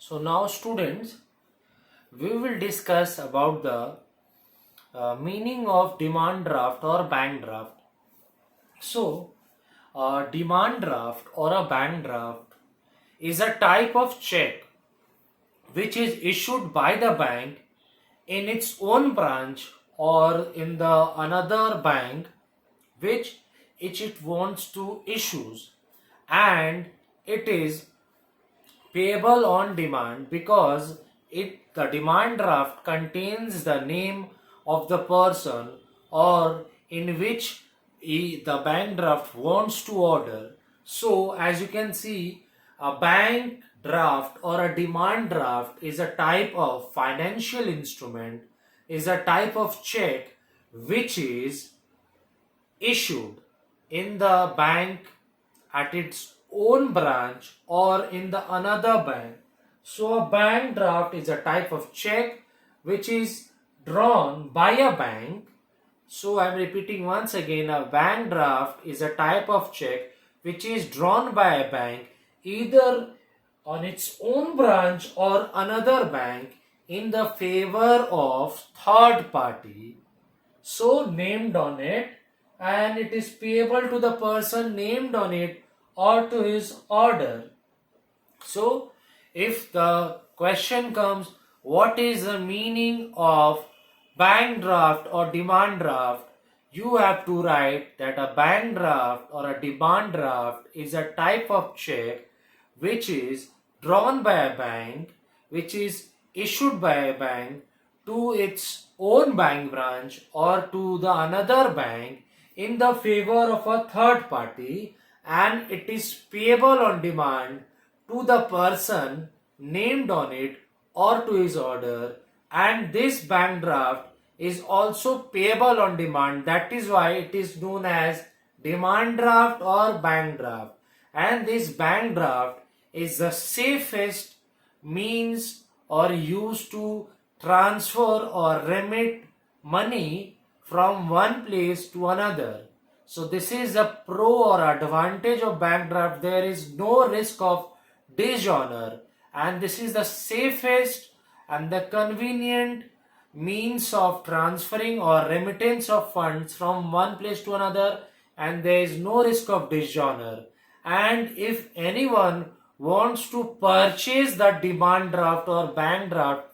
So now students, we will discuss about the meaning of demand draft or bank draft. So demand draft or a bank draft is a type of check which is issued by the bank in its own branch or in the another bank which it wants to issues, and it is payable on demand because the demand draft contains the name of the person or in which the bank draft wants to order. So as you can see, a bank draft or a demand draft is a type of financial instrument, is a type of check which is issued in the bank at its own branch or in the another bank. So a bank draft is a type of check which is drawn by a bank. So I am repeating once again, a bank draft is a type of check which is drawn by a bank either on its own branch or another bank in the favor of third party so named on it, and it is payable to the person named on it or to his order. So if the question comes, what is the meaning of bank draft or demand draft, you have to write that a bank draft or a demand draft is a type of check which is drawn by a bank, which is issued by a bank to its own bank branch or to the another bank in the favor of a third party, and it is payable on demand to the person named on it or to his order, and this bank draft is also payable on demand. That is why it is known as demand draft or bank draft. And this bank draft is the safest means or used to transfer or remit money from one place to another. So this is a pro or advantage of bank draft. There is no risk of dishonor, and this is the safest and the convenient means of transferring or remittance of funds from one place to another, and there is no risk of dishonor. And if anyone wants to purchase the demand draft or bank draft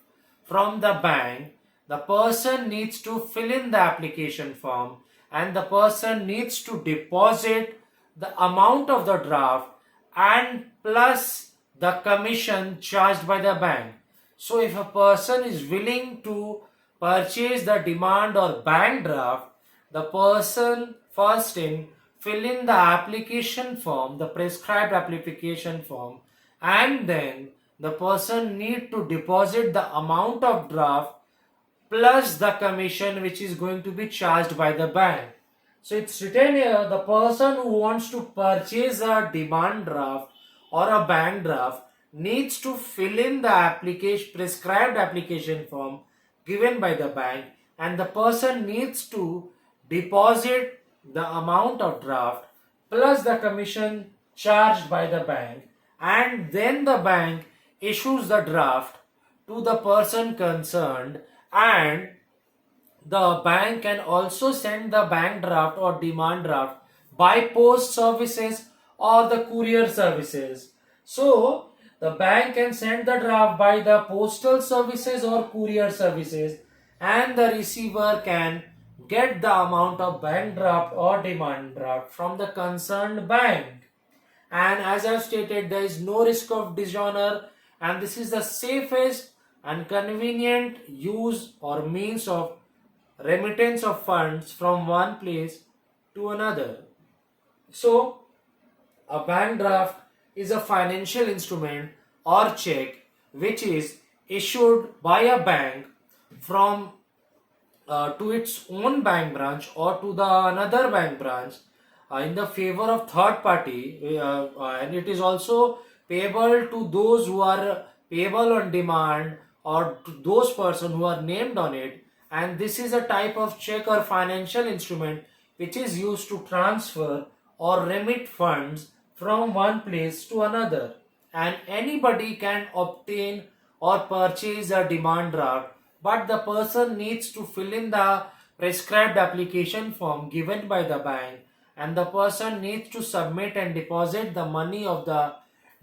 from the bank, the person needs to fill in the application form and the person needs to deposit the amount of the draft and plus the commission charged by the bank. So if a person is willing to purchase the demand or bank draft, the person first in fill in the application form, the prescribed application form, and then the person need to deposit the amount of draft plus the commission which is going to be charged by the bank. So it's written here, the person who wants to purchase a demand draft or a bank draft needs to fill in the application prescribed application form given by the bank, and the person needs to deposit the amount of draft plus the commission charged by the bank, and then the bank issues the draft to the person concerned, and the bank can also send the bank draft or demand draft by post services or the courier services. So the bank can send the draft by the postal services or courier services, and the receiver can get the amount of bank draft or demand draft from the concerned bank. And as I've stated, there is no risk of dishonor, and this is the safest and convenient use or means of remittance of funds from one place to another. So a bank draft is a financial instrument or check which is issued by a bank from to its own bank branch or to the another bank branch in the favor of third party, and it is also payable to those who are payable on demand or to those persons who are named on it, and this is a type of check or financial instrument which is used to transfer or remit funds from one place to another. and anybody can obtain or purchase a demand draft, but the person needs to fill in the prescribed application form given by the bank, and the person needs to submit and deposit the money of the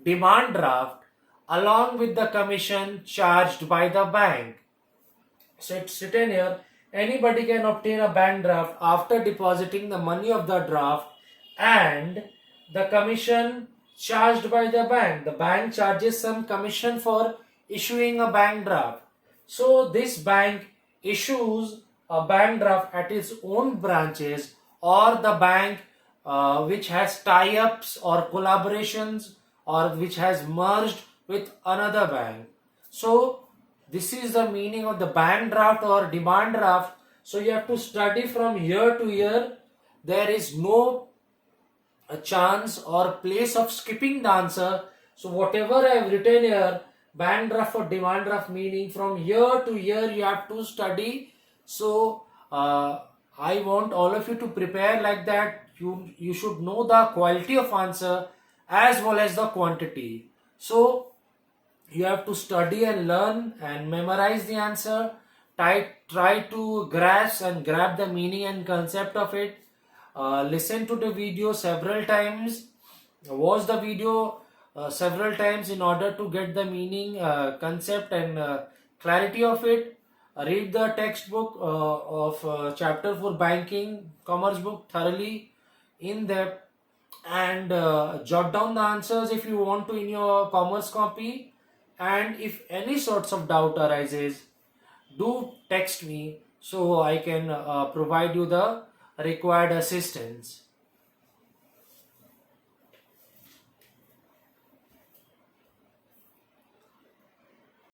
demand draft along with the commission charged by the bank. So it's written here, anybody can obtain a bank draft after depositing the money of the draft and the commission charged by the bank. The bank charges some commission for issuing a bank draft. So this bank issues a bank draft at its own branches, or the bank which has tie-ups or collaborations, or which has merged with another bank. So this is the meaning of the bank draft or demand draft. So you have to study from year to year. There is no a chance or place of skipping the answer. So whatever I have written here, bank draft or demand draft meaning, from year to year you have to study. So I want all of you to prepare like that. You should know the quality of answer as well as the quantity. So you have to study and learn and memorize the answer. Try to grasp and grab the meaning and concept of it. Listen to the video several times. Watch the video several times in order to get the meaning, concept, and clarity of it. Read the textbook of chapter for banking, commerce book thoroughly, in depth, and jot down the answers if you want to in your commerce copy. And if any sorts of doubt arises, do text me so I can provide you the required assistance.